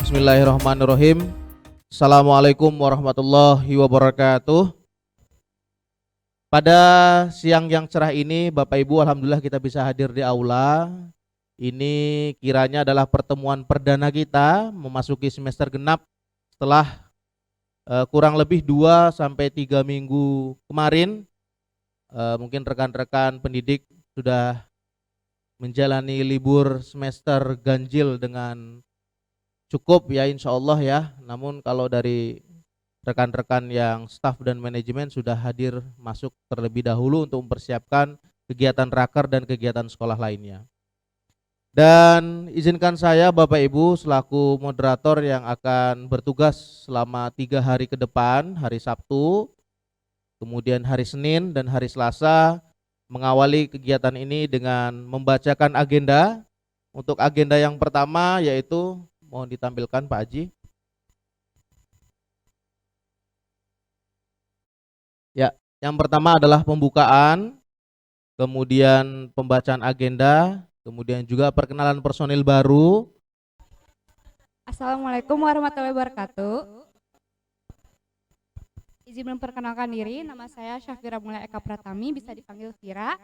Bismillahirrahmanirrahim. Assalamualaikum warahmatullahi wabarakatuh. Pada siang yang cerah ini, Bapak Ibu, alhamdulillah kita bisa hadir di aula. Ini kiranya adalah pertemuan perdana kita memasuki semester genap setelah kurang lebih 2 sampai 3 minggu kemarin. Mungkin rekan-rekan pendidik sudah menjalani libur semester ganjil dengan cukup ya, insya Allah ya. Namun kalau dari rekan-rekan yang staf dan manajemen sudah hadir masuk terlebih dahulu untuk mempersiapkan kegiatan raker dan kegiatan sekolah lainnya. Dan izinkan saya Bapak Ibu selaku moderator yang akan bertugas selama 3 hari ke depan, hari Sabtu, kemudian hari Senin dan hari Selasa, mengawali kegiatan ini dengan membacakan agenda. Untuk agenda yang pertama yaitu, mohon ditampilkan Pak Haji. Ya, yang pertama adalah pembukaan, kemudian pembacaan agenda, kemudian juga perkenalan personil baru. Assalamualaikum warahmatullahi wabarakatuh. Izin memperkenalkan diri, nama saya Syafira Mulia Eka Pratami, bisa dipanggil Vira.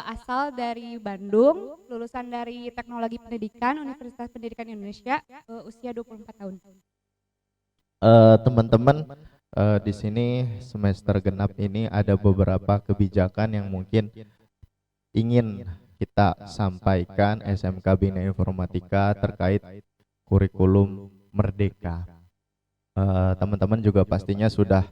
Asal dari Bandung, lulusan dari Teknologi Pendidikan Universitas Pendidikan Indonesia, usia 24 tahun. Teman-teman, di sini semester genap ini ada beberapa kebijakan yang mungkin ingin kita sampaikan SMK Bina Informatika terkait kurikulum Merdeka. Teman-teman juga pastinya sudah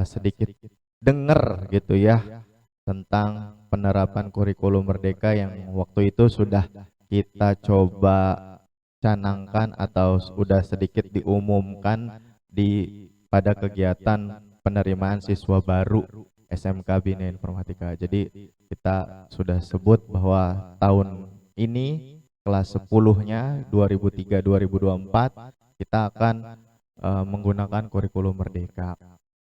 sedikit dengar gitu ya tentang penerapan kurikulum Merdeka yang waktu itu sudah kita coba canangkan atau sudah sedikit diumumkan pada kegiatan penerimaan siswa baru SMK Bina Informatika. Jadi kita sudah sebut bahwa tahun ini kelas 10-nya 2003-2024 kita akan menggunakan kurikulum Merdeka.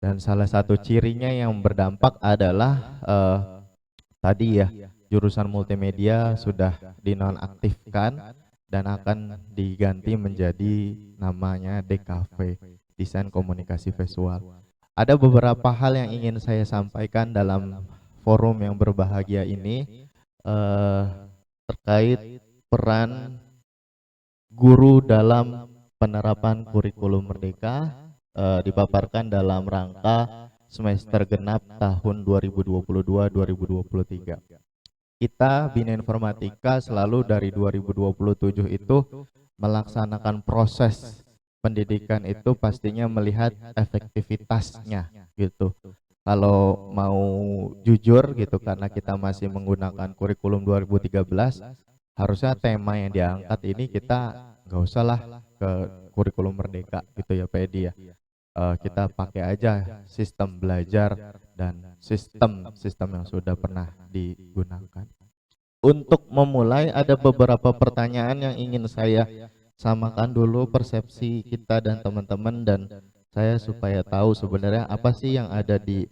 Dan salah satu cirinya yang berdampak adalah tadi ya, jurusan multimedia sudah dinonaktifkan dan akan diganti menjadi namanya DKV, Desain Komunikasi Visual. Ada beberapa hal yang ingin saya sampaikan dalam forum yang berbahagia ini terkait peran guru dalam penerapan kurikulum Merdeka, dipaparkan dalam rangka semester genap tahun 2022-2023. Kita Bina Informatika selalu dari 2027 itu melaksanakan proses pendidikan itu pastinya melihat efektivitasnya gitu. Kalau mau jujur gitu, karena kita masih menggunakan kurikulum 2013, harusnya tema yang diangkat ini kita nggak usah lah ke kurikulum Merdeka gitu ya Pak Edi ya. Kita pakai aja sistem belajar dan sistem yang sudah pernah digunakan. Untuk memulai ada beberapa pertanyaan yang ingin saya samakan dulu persepsi kita dan teman-teman, dan saya supaya tahu sebenarnya apa sih yang ada di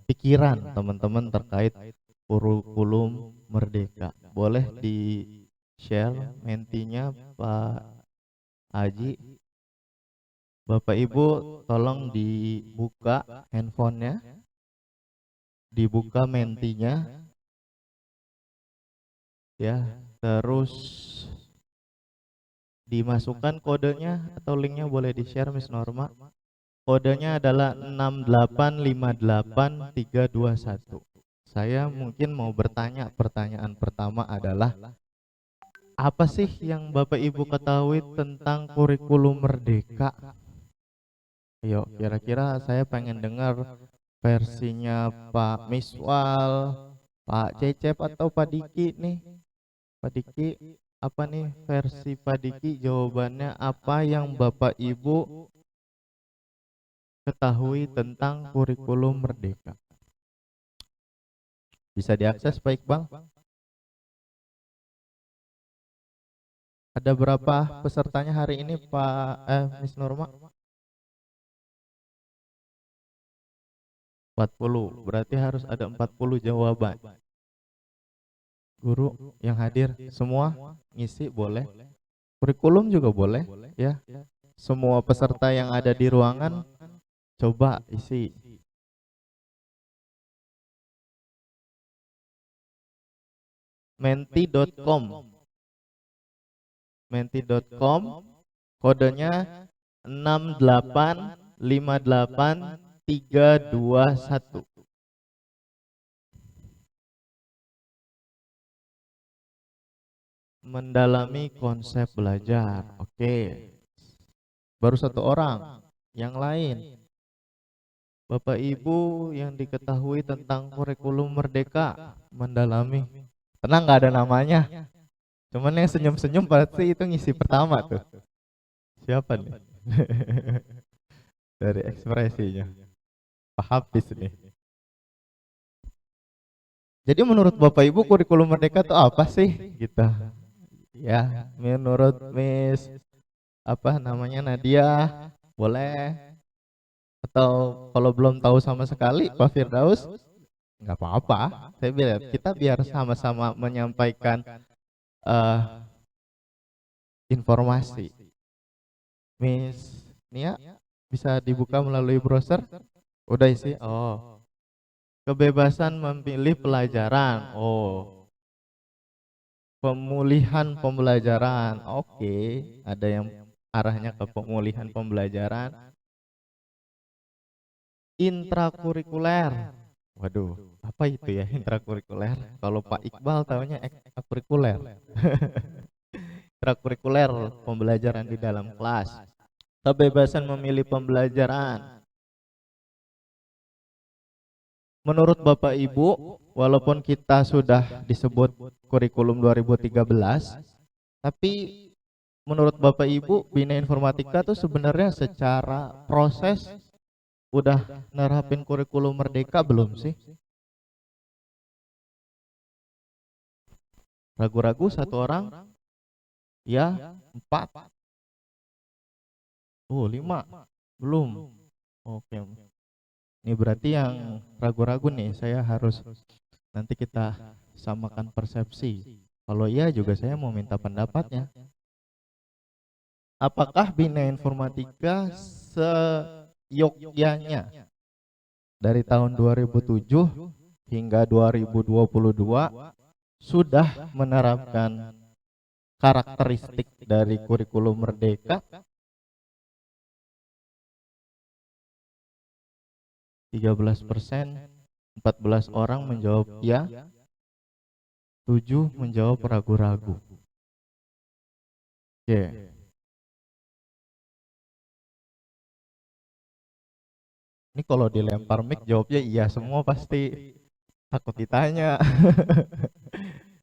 pikiran teman-teman terkait kurikulum Merdeka. Boleh di share mentinya Pak Haji. Bapak Ibu tolong dibuka handphonenya, dibuka mentinya ya, terus dimasukkan kodenya atau linknya, boleh di share Miss Norma. Kodenya adalah 6858321. Saya mungkin mau bertanya, pertanyaan pertama adalah apa sih yang Bapak Ibu ketahui tentang kurikulum Merdeka? Ayo, kira-kira saya pengen dengar versinya Pak Miswal, Pak Cecep atau Pak Diki nih. Pak Diki, apa nih versi Pak Diki? Jawabannya apa yang Bapak Ibu ketahui tentang kurikulum Merdeka? Bisa diakses Pak Iqbal? Ada berapa pesertanya hari ini Pak Miss Norma? 40, berarti harus ada 40 jawaban. Guru yang hadir semua ngisi boleh, kurikulum juga boleh ya. Semua peserta yang ada di ruangan coba isi. Menti.com, menti.com, kodenya 6858321. Mendalami konsep belajar. Oke. Baru satu orang. Yang lain, Bapak Ibu yang diketahui tentang kurikulum Merdeka, mendalami. Tenang, nggak ada namanya. Cuman yang senyum-senyum pasti itu ngisi pertama tuh. Siapa nih? Dari ekspresinya. Pak Hafiz nih. Jadi menurut Bapak Ibu kurikulum Merdeka itu apa sih? Gitu. Ya, menurut Miss apa namanya Nadia boleh, atau kalau belum tahu sama sekali Pak Firdaus nggak apa-apa. Saya bilang kita biar sama-sama menyampaikan informasi. Miss Nia bisa dibuka melalui browser? Udah isi? Oh. Kebebasan memilih pelajaran. Oh. Pemulihan pembelajaran. Oke, ada yang arahnya ke pemulihan pembelajaran. Intrakurikuler. Waduh, apa itu ya intrakurikuler? Kalau Pak Iqbal tahunya ekstrakurikuler. Intrakurikuler, pembelajaran di dalam kelas. Kebebasan memilih pembelajaran. Menurut Bapak Ibu, walaupun kita sudah disebut kurikulum 2013, tapi menurut Bapak Ibu, Bina Informatika tuh sebenarnya secara proses udah nerapin kurikulum Merdeka belum sih? Ragu-ragu satu orang? Ya, 4. Oh, 5. Belum. Oke. Ini berarti yang ragu-ragu nih, saya harus nanti kita samakan persepsi. Kalau iya juga saya mau minta pendapatnya. Apakah Bina Informatika seyogyanya dari tahun 2007 hingga 2022 sudah menerapkan karakteristik dari kurikulum Merdeka? 13%, 14 orang menjawab ya, 7 menjawab ragu-ragu. Oke. Ini kalau dilempar mic jawabnya iya semua pasti takut ditanya.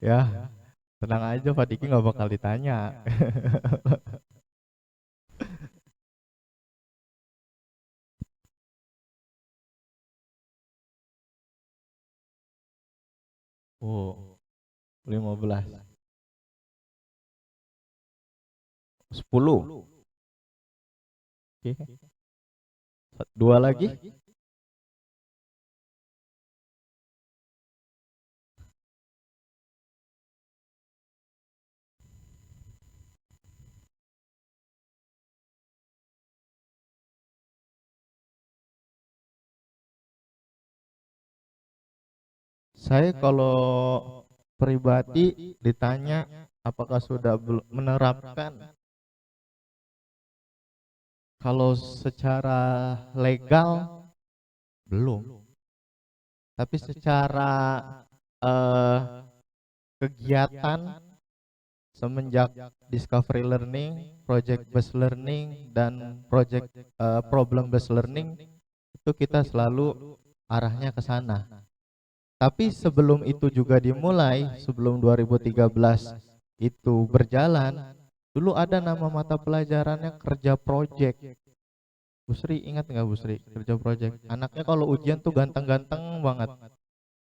Ya, tenang aja Pak Diki nggak bakal ditanya. Oh, 15. 10. Oke. 2 lagi. Saya kalau pribadi ditanya apakah sudah menerapkan, kalau secara legal belum, tapi secara kegiatan semenjak discovery learning, project based learning, dan project problem based learning itu kita selalu arahnya ke sana. Tapi sebelum itu juga dimulai, sebelum 2013 itu berjalan, dulu ada nama mata pelajarannya kerja project. Bu Sri ingat nggak Bu Sri kerja project? Anaknya kalau ujian tuh ganteng-ganteng banget,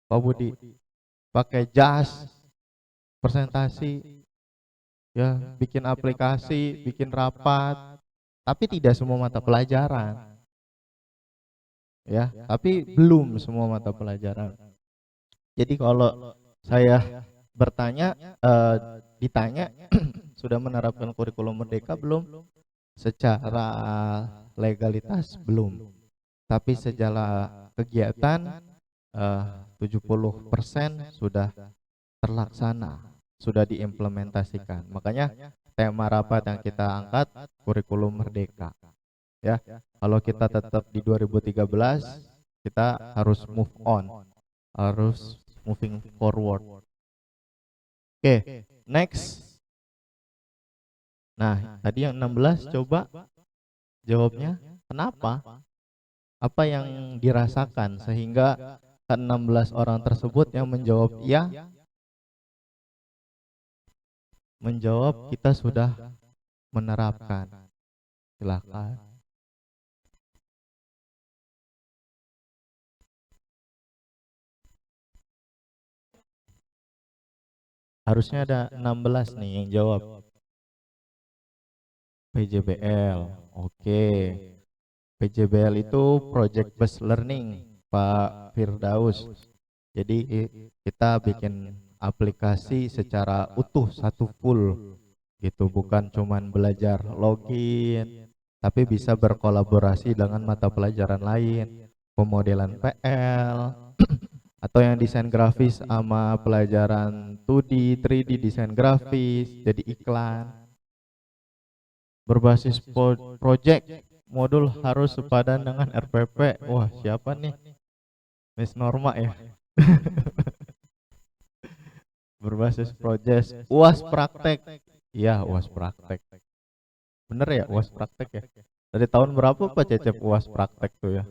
Pak Budi, pakai jas, presentasi, ya bikin aplikasi, bikin rapat, tapi tidak semua mata pelajaran, ya, tapi belum semua mata pelajaran. Jadi kalau saya ditanya sudah menerapkan kurikulum merdeka belum? Secara legalitas belum, tapi secara kegiatan 70% sudah terlaksana, sudah diimplementasikan. Makanya tema rapat yang kita angkat kurikulum merdeka. Ya, kalau kita tetap di 2013, kita harus move on, harus moving forward. Oke, next. Nah, tadi yang 16 coba jawabnya kenapa? Apa yang dirasakan sehingga ke-16 orang tersebut yang menjawab iya, menjawab kita sudah menerapkan. Silakan. Harusnya ada 16 nih yang jawab. PJBL, oke. PJBL itu Project Based Learning, Pak Firdaus. Jadi kita bikin aplikasi secara utuh, satu full gitu, bukan cuman belajar login, tapi bisa berkolaborasi dengan mata pelajaran lain, pemodelan PL, atau yang desain grafis sama pelajaran 2D, 3D desain grafis, jadi iklan. Berbasis project, modul harus sepadan dengan RPP. Wah, siapa nih? Miss Norma ya. Berbasis project, UAS praktek. Iya, UAS praktek. Bener ya, UAS praktek ya. Dari tahun berapa Pak Cecep UAS praktek tuh ya?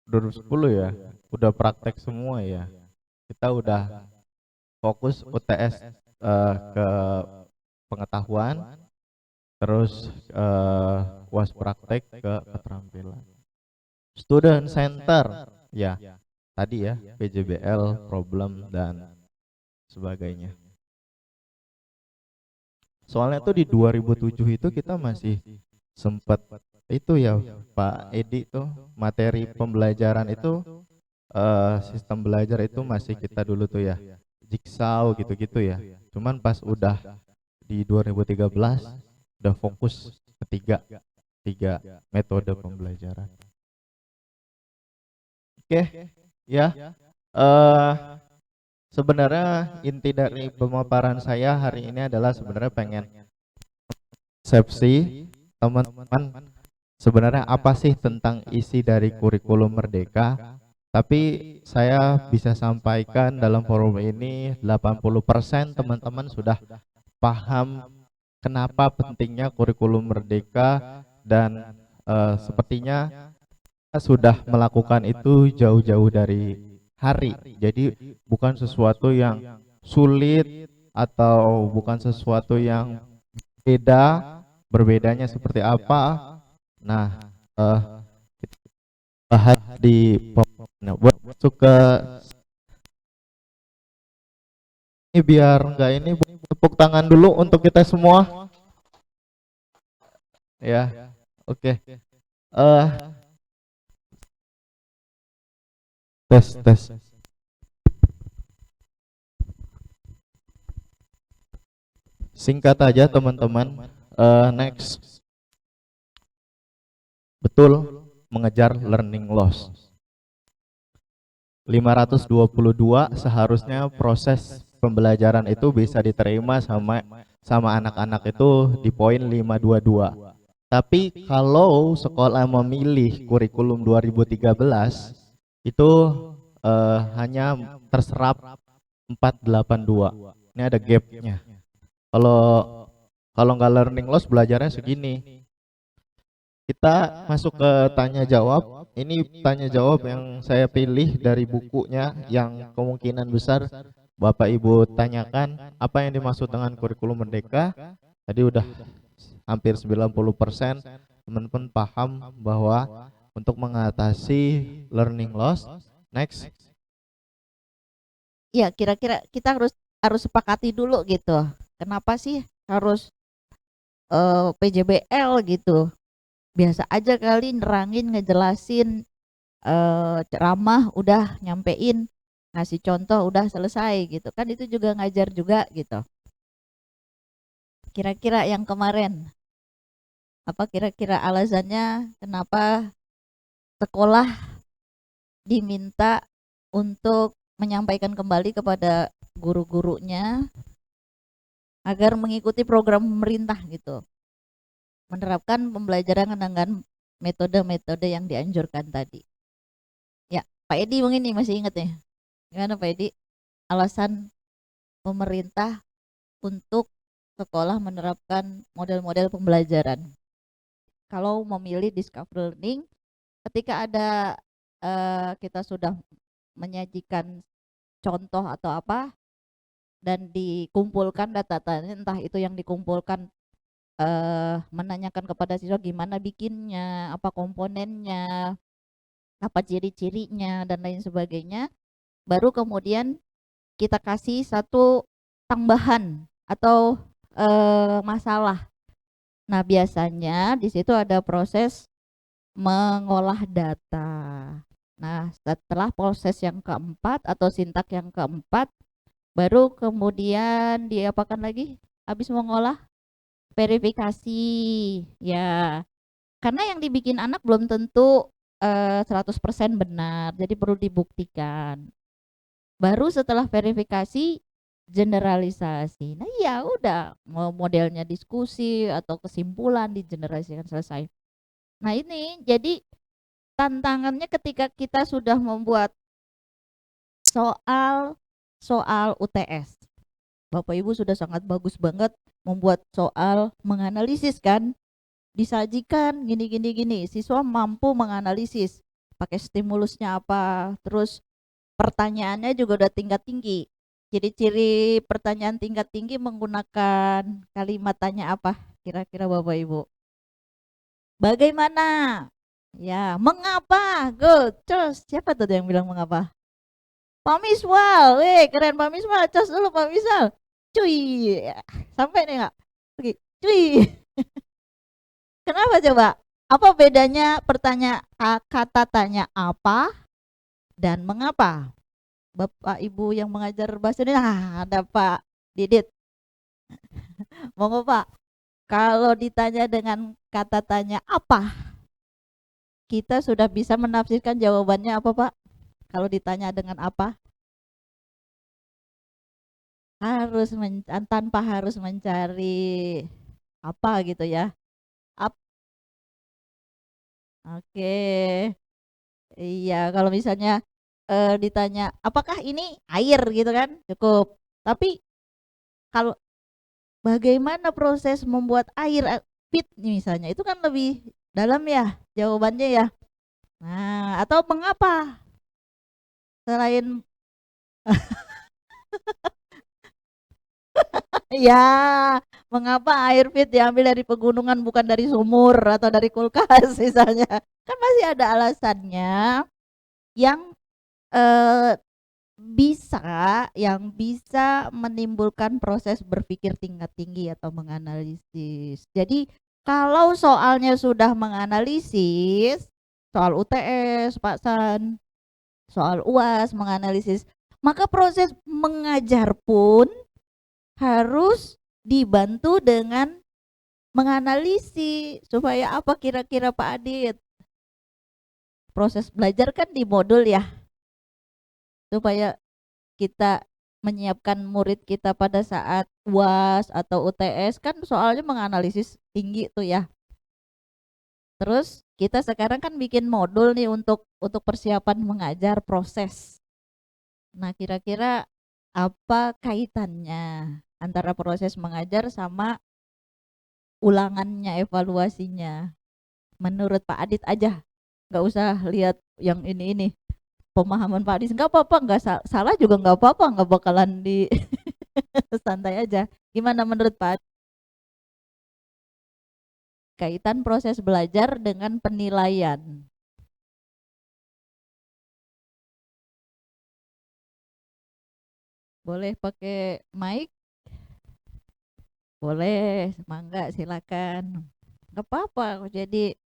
2010 ya. Udah praktek semua ya. Kita udah fokus UTS ke pengetahuan, terus UAS praktek ke keterampilan. Student center, ya tadi ya, PJBL, problem dan sebagainya. Soalnya tuh di 2007 itu kita masih sempat itu ya Pak Edi tuh, materi pembelajaran itu sistem belajar itu masih kita dulu tuh ya, jigsaw gitu-gitu ya. Cuman pas udah di 2013 udah fokus ketiga metode pembelajaran. Oke, ya. Sebenarnya inti dari pemaparan saya hari ini adalah sebenarnya pengen persepsi teman-teman sebenarnya apa sih tentang isi dari kurikulum merdeka. Tapi saya bisa sampaikan dalam forum ini 80% teman-teman sudah paham kenapa pentingnya kurikulum merdeka dan sepertinya sudah melakukan itu jauh-jauh dari hari. Jadi bukan sesuatu yang sulit atau bukan sesuatu yang berbedanya seperti apa. Nah, bahas di buat masuk ke ini biar enggak ini, tepuk tangan dulu untuk kita semua. Ya, oke. Tes. Singkat aja teman-teman. Next. Betul, mengejar learning loss. 522 seharusnya proses pembelajaran itu bisa diterima sama anak-anak itu di poin 522. Tapi kalau sekolah memilih kurikulum 2013 itu hanya terserap 482. Ini ada gapnya. Kalau nggak learning loss belajarnya segini. Kita masuk ke tanya jawab. Ini tanya jawab yang saya pilih dari bukunya yang kemungkinan besar Bapak Ibu tanyakan apa yang dimaksud dengan kurikulum merdeka. Tadi udah hampir 90% teman-teman paham bahwa untuk mengatasi learning loss. Next. Ya, kira-kira kita harus sepakati dulu gitu. Kenapa sih harus PJBL gitu? Biasa aja kali nerangin, ngejelasin, ceramah udah nyampein. ngasih contoh udah selesai gitu kan, itu juga ngajar juga gitu. Kira-kira yang kemarin apa kira-kira alasannya kenapa sekolah diminta untuk menyampaikan kembali kepada guru-gurunya agar mengikuti program pemerintah gitu, menerapkan pembelajaran dengan metode-metode yang dianjurkan tadi. Ya, Pak Edi mungkin nih masih ingat ya. Gimana Pak Edi? Alasan pemerintah untuk sekolah menerapkan model-model pembelajaran. Kalau memilih discovery learning, ketika ada kita sudah menyajikan contoh atau apa dan dikumpulkan data-datanya, entah itu yang dikumpulkan menanyakan kepada siswa gimana bikinnya, apa komponennya, apa ciri-cirinya dan lain sebagainya, baru kemudian kita kasih satu tambahan atau masalah. Nah, biasanya di situ ada proses mengolah data. Nah, setelah proses yang keempat atau sintak yang keempat, baru kemudian diapakan lagi? Habis mengolah, verifikasi. Ya, karena yang dibikin anak belum tentu 100% benar, jadi perlu dibuktikan. Baru setelah verifikasi, generalisasi. Nah, ya udah, mau modelnya diskusi atau kesimpulan digeneralisasikan, selesai. Nah, ini jadi tantangannya ketika kita sudah membuat soal UTS. Bapak Ibu sudah sangat bagus banget membuat soal menganalisis kan, disajikan gini, siswa mampu menganalisis pakai stimulusnya apa, terus pertanyaannya juga udah tingkat tinggi. Ciri-ciri pertanyaan tingkat tinggi menggunakan kalimat tanya apa kira-kira Bapak Ibu? Bagaimana? Ya, mengapa? Good. Terus siapa tuh yang bilang mengapa? Pak Miswal. Keren Pak Miswal. Cos dulu Pak Miswal. Cuy. Sampai nih nggak? Oke. Cuy. Kenapa coba? Apa bedanya kata tanya apa dan mengapa? Bapak Ibu yang mengajar bahasa ini, ada Pak Didit. Monggo Pak. Kalau ditanya dengan kata tanya apa, kita sudah bisa menafsirkan jawabannya apa Pak? Kalau ditanya dengan apa? Tanpa harus mencari apa gitu ya. Oke. Iya, kalau misalnya ditanya apakah ini air gitu kan, cukup. Tapi kalau bagaimana proses membuat air fit misalnya, itu kan lebih dalam ya jawabannya ya. Nah, atau mengapa selain ya, mengapa air fit diambil dari pegunungan bukan dari sumur atau dari kulkas misalnya. Kan masih ada alasannya yang eh, bisa menimbulkan proses berpikir tingkat tinggi atau menganalisis. Jadi kalau soalnya sudah menganalisis, soal UTS, Pak San, soal UAS menganalisis, maka proses mengajar pun harus dibantu dengan menganalisis supaya apa kira-kira Pak Adit? Proses belajar kan di modul ya, supaya kita menyiapkan murid kita pada saat UAS atau UTS kan soalnya menganalisis tinggi tuh ya. Terus kita sekarang kan bikin modul nih untuk persiapan mengajar proses. Nah, kira-kira apa kaitannya antara proses mengajar sama ulangannya, evaluasinya? Menurut Pak Adit aja, nggak usah lihat yang ini pemahaman Pak Adit, nggak apa-apa, nggak salah juga nggak apa-apa, nggak bakalan di santai aja. Gimana menurut Pak Adit? Kaitan proses belajar dengan penilaian. Boleh pakai mic? Boleh, mangga silakan. Nggak apa-apa, jadi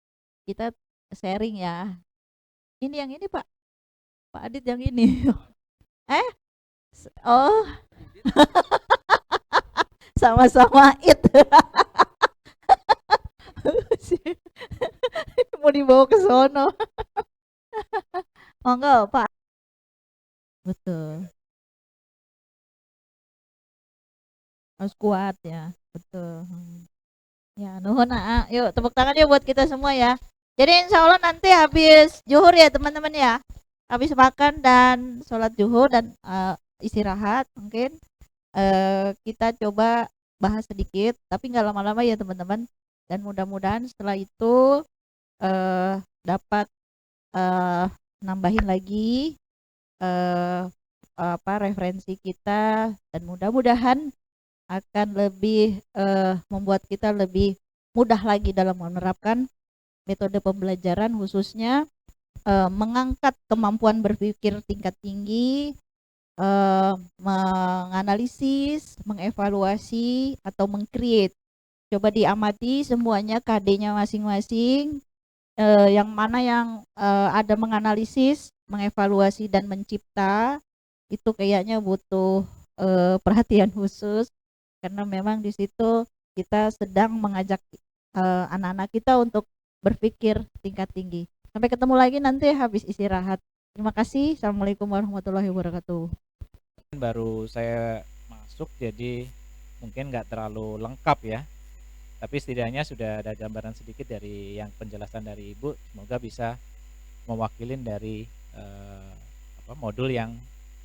kita sharing ya. Ini yang ini Pak Adit yang ini. Eh, oh, sama-sama it. Mau dibawa ke sono. Monggo, Pak. Betul. Harus kuat ya. Betul. Ya, nuhun yuk tepuk tangan yuk buat kita semua ya. Jadi insya Allah nanti habis zuhur ya teman-teman ya. Habis makan dan sholat zuhur dan istirahat mungkin kita coba bahas sedikit, tapi nggak lama-lama ya teman-teman. Dan mudah-mudahan setelah itu dapat nambahin lagi referensi kita dan mudah-mudahan akan lebih membuat kita lebih mudah lagi dalam menerapkan metode pembelajaran, khususnya mengangkat kemampuan berpikir tingkat tinggi, menganalisis, mengevaluasi atau mengcreate. Coba diamati semuanya KD-nya masing-masing, yang mana yang ada menganalisis, mengevaluasi dan mencipta, itu kayaknya butuh perhatian khusus. Karena memang di situ kita sedang mengajak anak-anak kita untuk berpikir tingkat tinggi. Sampai ketemu lagi nanti habis istirahat. Terima kasih. Assalamualaikum warahmatullahi wabarakatuh. Baru saya masuk jadi mungkin nggak terlalu lengkap ya. Tapi setidaknya sudah ada gambaran sedikit dari yang penjelasan dari Ibu. Semoga bisa mewakilin dari modul yang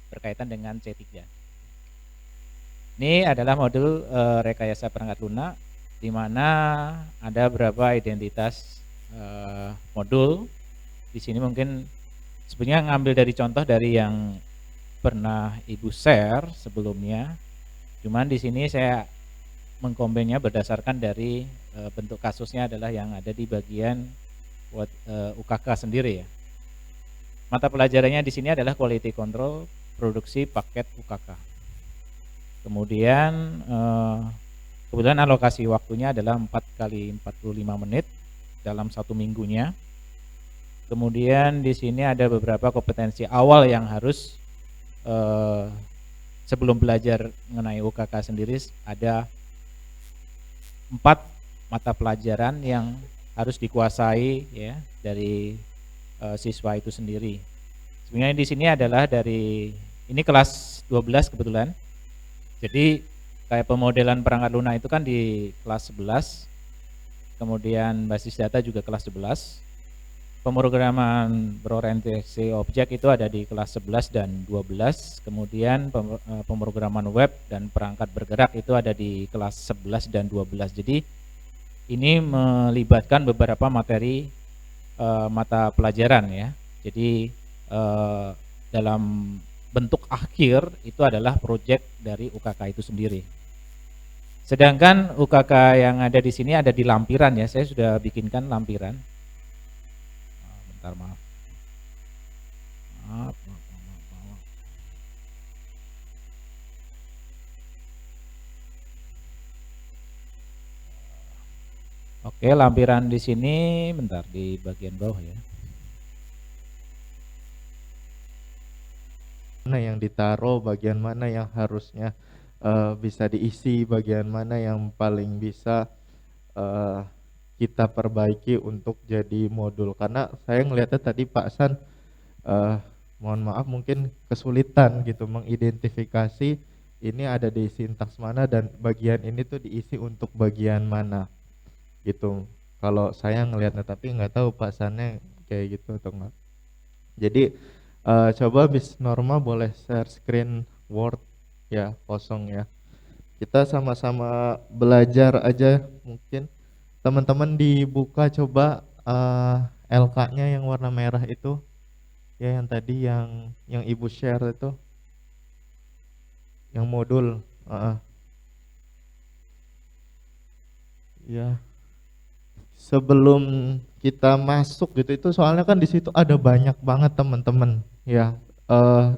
berkaitan dengan C3. Ini adalah modul rekayasa perangkat lunak, di mana ada beberapa identitas modul. Di sini mungkin sebenarnya ngambil dari contoh dari yang pernah Ibu share sebelumnya. Cuman di sini saya mengkombinnya berdasarkan dari bentuk kasusnya adalah yang ada di bagian UKK sendiri ya. Mata pelajarannya di sini adalah quality control produksi paket UKK. Kemudian kebetulan alokasi waktunya adalah 4 kali 45 menit dalam 1 minggunya. Kemudian di sini ada beberapa kompetensi awal yang harus sebelum belajar mengenai UKK sendiri, ada 4 mata pelajaran yang harus dikuasai ya dari siswa itu sendiri. Sebenarnya di sini adalah dari ini kelas 12 kebetulan. Jadi kayak pemodelan perangkat lunak itu kan di kelas 11, kemudian basis data juga kelas 11, pemrograman berorientasi objek itu ada di kelas 11 dan 12, kemudian pemrograman web dan perangkat bergerak itu ada di kelas 11 dan 12. Jadi ini melibatkan beberapa materi mata pelajaran ya. Jadi dalam bentuk akhir itu adalah proyek dari UKK itu sendiri. Sedangkan UKK yang ada di sini ada di lampiran ya. Saya sudah bikinkan lampiran. Bentar maaf. Oke, lampiran di sini bentar di bagian bawah ya. Mana yang ditaruh, bagian mana yang harusnya bisa diisi, bagian mana yang paling bisa kita perbaiki untuk jadi modul. Karena saya ngelihatnya tadi Pak San mohon maaf mungkin kesulitan gitu mengidentifikasi ini ada di sintaks mana dan bagian ini tuh diisi untuk bagian mana gitu. Kalau saya ngelihatnya, tapi nggak tahu Pak Sannya kayak gitu atau enggak. Jadi coba Miss Norma boleh share screen Word ya, kosong ya. Kita sama-sama belajar aja mungkin. Teman-teman dibuka coba LK-nya yang warna merah itu. Ya yang tadi yang Ibu share itu. Yang modul. Ya. Sebelum kita masuk gitu, itu soalnya kan di situ ada banyak banget teman-teman ya.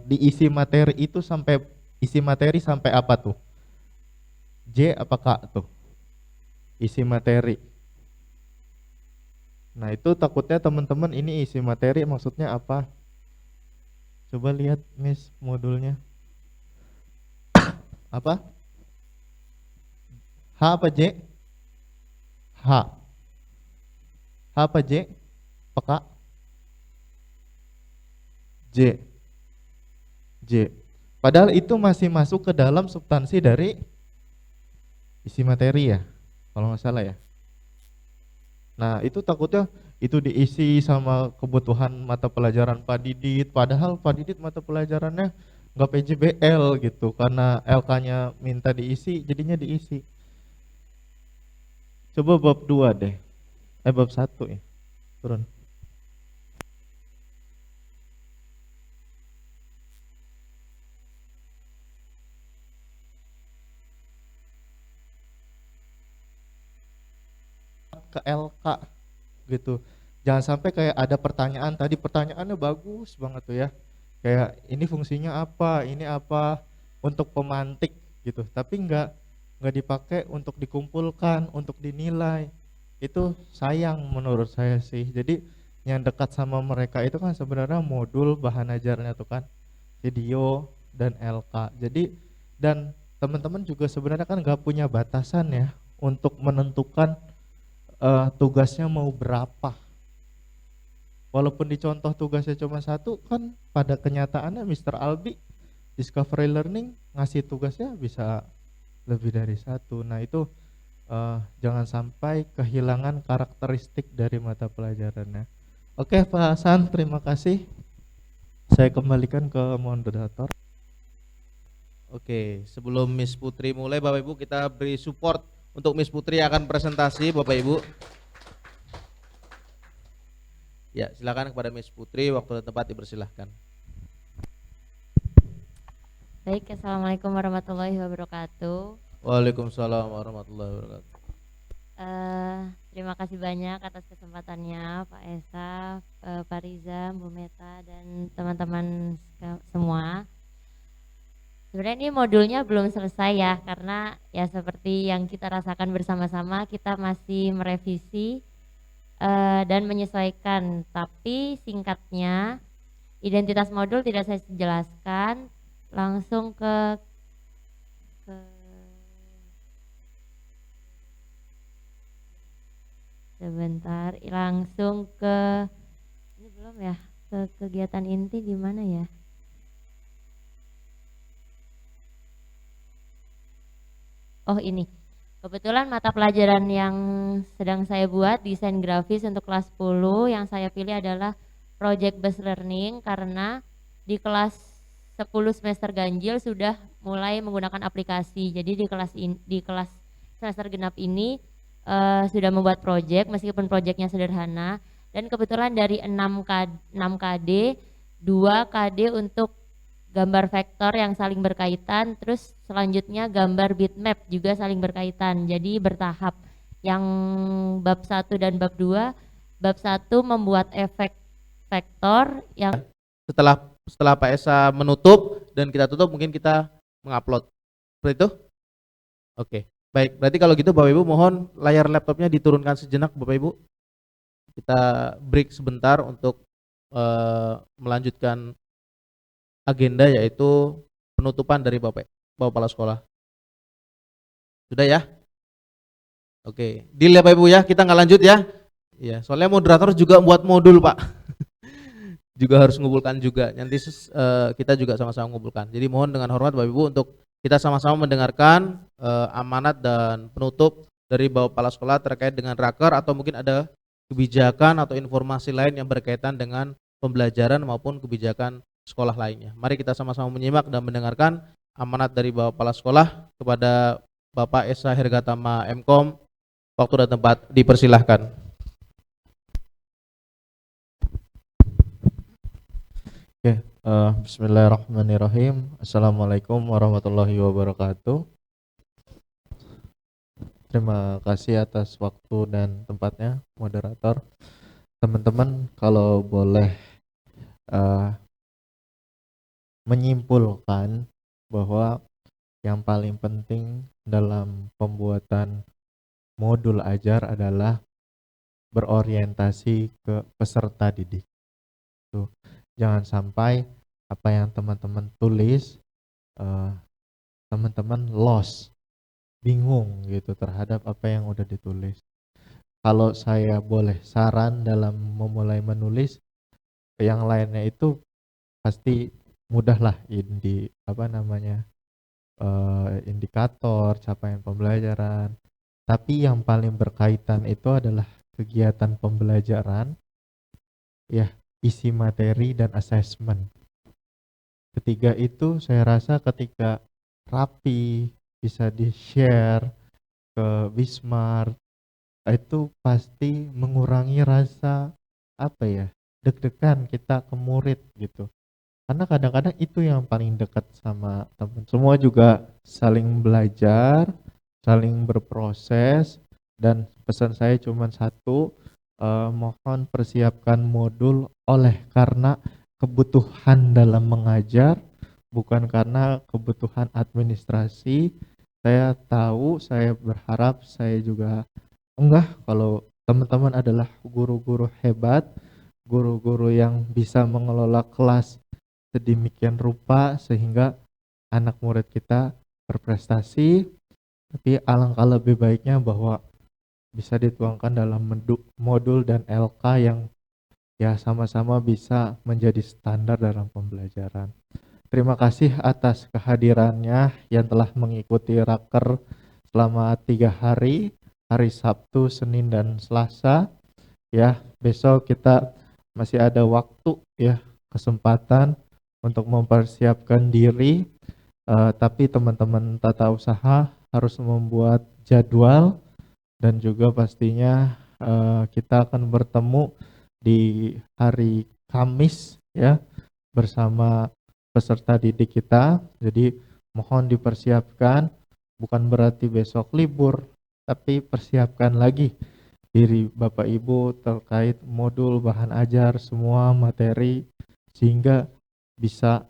Diisi materi itu sampai isi materi sampai apa tuh? J apa K tuh? Isi materi. Nah itu takutnya teman-teman ini isi materi maksudnya apa? Coba lihat Miss modulnya. Apa? H apa J? H. H apa J? Peka? J. J. Padahal itu masih masuk ke dalam substansi dari isi materi ya, kalau nggak salah ya. Nah itu takutnya itu diisi sama kebutuhan mata pelajaran Pak Didit, padahal Pak Didit mata pelajarannya nggak PJBL gitu, karena LK-nya minta diisi, jadinya diisi. Coba bab 2 deh, bab 1 ya, turun. Ke LK gitu. Jangan sampai kayak ada pertanyaan, tadi pertanyaannya bagus banget tuh ya. Kayak ini fungsinya apa, ini apa, untuk pemantik gitu. Tapi nggak dipakai untuk dikumpulkan, untuk dinilai. Itu sayang menurut saya sih. Jadi yang dekat sama mereka itu kan sebenarnya modul bahan ajarnya tuh kan, video dan LK. Jadi dan teman-teman juga sebenarnya kan nggak punya batasan ya untuk menentukan tugasnya mau berapa. Walaupun dicontoh tugasnya cuma 1, kan pada kenyataannya Mr. Albi Discovery Learning ngasih tugasnya bisa lebih dari 1. Nah itu jangan sampai kehilangan karakteristik dari mata pelajarannya. Oke Pak Hasan, terima kasih. Saya kembalikan ke moderator. Oke, sebelum Miss Putri mulai, Bapak Ibu kita beri support untuk Miss Putri akan presentasi, Bapak Ibu. Ya, silakan kepada Miss Putri, waktu dan tempat dipersilahkan. Baik, assalamualaikum warahmatullahi wabarakatuh. Waalaikumsalam warahmatullahi wabarakatuh. Terima kasih banyak atas kesempatannya Pak Esa, Pak Riza, Bu Meta, dan teman-teman semua. Sebenarnya ini modulnya belum selesai ya, karena ya seperti yang kita rasakan bersama-sama, kita masih merevisi dan menyesuaikan. Tapi singkatnya, identitas modul tidak saya jelaskan, langsung ke sebentar, langsung ke ini belum ya, ke kegiatan inti di mana ya? Oh ini, kebetulan mata pelajaran yang sedang saya buat desain grafis untuk kelas 10 yang saya pilih adalah project based learning, karena di kelas 10 semester ganjil sudah mulai menggunakan aplikasi. Jadi di kelas semester genap ini sudah membuat project, meskipun projectnya sederhana, dan kebetulan dari 6 KD 2 KD untuk gambar vektor yang saling berkaitan, terus selanjutnya gambar bitmap juga saling berkaitan, jadi bertahap. Yang bab 1 dan bab 2, bab 1 membuat efek vektor yang Setelah Pak Esa menutup dan kita tutup, mungkin kita mengupload. Seperti itu? Oke, baik. Berarti kalau gitu Bapak Ibu mohon layar laptopnya diturunkan sejenak Bapak Ibu. Kita break sebentar untuk melanjutkan agenda, yaitu penutupan dari Bapak Kepala Sekolah. Sudah ya? Oke, deal ya Bapak Ibu ya, kita nggak lanjut ya. Ya, soalnya moderator juga buat modul Pak. Juga harus mengumpulkan juga. Nanti kita juga sama-sama mengumpulkan. Jadi mohon dengan hormat Bapak Ibu untuk kita sama-sama mendengarkan amanat dan penutup dari Bapak Kepala Sekolah terkait dengan raker, atau mungkin ada kebijakan atau informasi lain yang berkaitan dengan pembelajaran maupun kebijakan sekolah lainnya. Mari kita sama-sama menyimak dan mendengarkan amanat dari Bapak Kepala Sekolah kepada Bapak Esa Hergatama MKOM. Waktu dan tempat dipersilahkan. Oke, bismillahirrahmanirrahim. Assalamualaikum warahmatullahi wabarakatuh. Terima kasih atas waktu dan tempatnya, moderator. Teman-teman, kalau boleh menyimpulkan bahwa yang paling penting dalam pembuatan modul ajar adalah berorientasi ke peserta didik. Tuh, jangan sampai apa yang teman-teman tulis, teman-teman lost, bingung gitu terhadap apa yang udah ditulis. Kalau saya boleh saran dalam memulai menulis, yang lainnya itu pasti mudah lah indikator capaian pembelajaran. Tapi yang paling berkaitan itu adalah kegiatan pembelajaran, ya, isi materi dan assessment. Ketiga itu saya rasa ketika rapi, bisa di-share ke Bismart, itu pasti mengurangi rasa deg-degan kita ke murid gitu. Karena kadang-kadang itu yang paling dekat sama teman. Semua juga saling belajar, saling berproses, dan pesan saya cuma satu, mohon persiapkan modul oleh karena kebutuhan dalam mengajar, bukan karena kebutuhan administrasi. Saya tahu, saya berharap, saya juga kalau teman-teman adalah guru-guru hebat, guru-guru yang bisa mengelola kelas sedemikian rupa sehingga anak murid kita berprestasi. Tapi alangkah lebih baiknya bahwa bisa dituangkan dalam modul dan LK yang ya sama-sama bisa menjadi standar dalam pembelajaran. Terima kasih atas kehadirannya yang telah mengikuti raker selama 3 hari, hari Sabtu, Senin, dan Selasa. Ya, besok kita masih ada waktu, ya, kesempatan untuk mempersiapkan diri. Tapi teman-teman tata usaha harus membuat jadwal, dan juga pastinya kita akan bertemu di hari Kamis, ya, bersama peserta didik kita. Jadi mohon dipersiapkan, bukan berarti besok libur, tapi persiapkan lagi diri Bapak Ibu terkait modul, bahan ajar, semua materi, sehingga bisa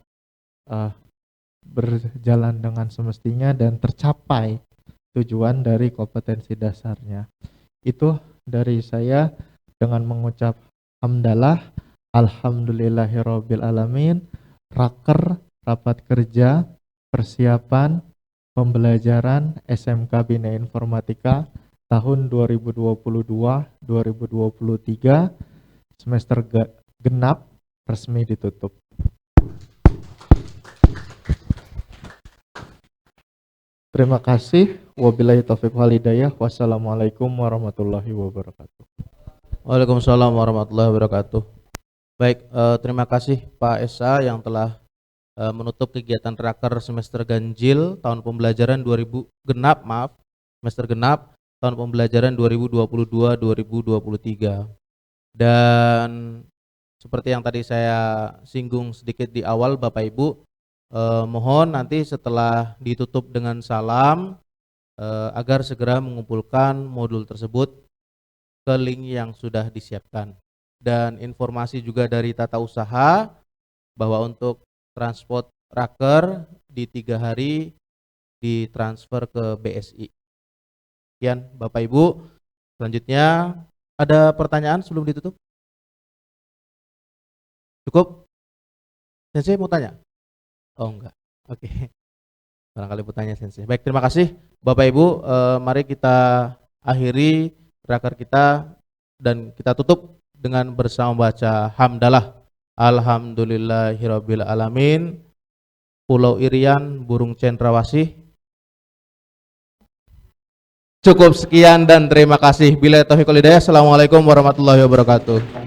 berjalan dengan semestinya dan tercapai tujuan dari kompetensi dasarnya. Itu dari saya dengan mengucap hamdalah, alhamdulillahirabbil alamin. Raker, rapat kerja persiapan pembelajaran SMK Bina Informatika tahun 2022-2023 semester genap resmi ditutup. Terima kasih. Wabillahi taufiq wal hidayah. Wassalamualaikum warahmatullahi wabarakatuh. Waalaikumsalam warahmatullahi wabarakatuh. Baik, terima kasih Pak Esa yang telah menutup kegiatan raker semester ganjil tahun pembelajaran semester genap tahun pembelajaran 2022-2023. Dan seperti yang tadi saya singgung sedikit di awal, Bapak Ibu, mohon nanti setelah ditutup dengan salam agar segera mengumpulkan modul tersebut ke link yang sudah disiapkan. Dan informasi juga dari tata usaha bahwa untuk transport raker di 3 hari ditransfer ke BSI. Sekian Bapak Ibu. Selanjutnya ada pertanyaan sebelum ditutup? Cukup? Sensei mau tanya? Oh enggak. Oke. Barangkali bertanya Sensei. Baik, terima kasih Bapak Ibu. Mari kita akhiri raker kita dan kita tutup dengan bersama baca hamdalah. Alhamdulillahirabbil alamin. Pulau Irian, burung cendrawasih. Cukup sekian dan terima kasih. Billahi taufiq wal hidayah. Assalamualaikum warahmatullahi wabarakatuh.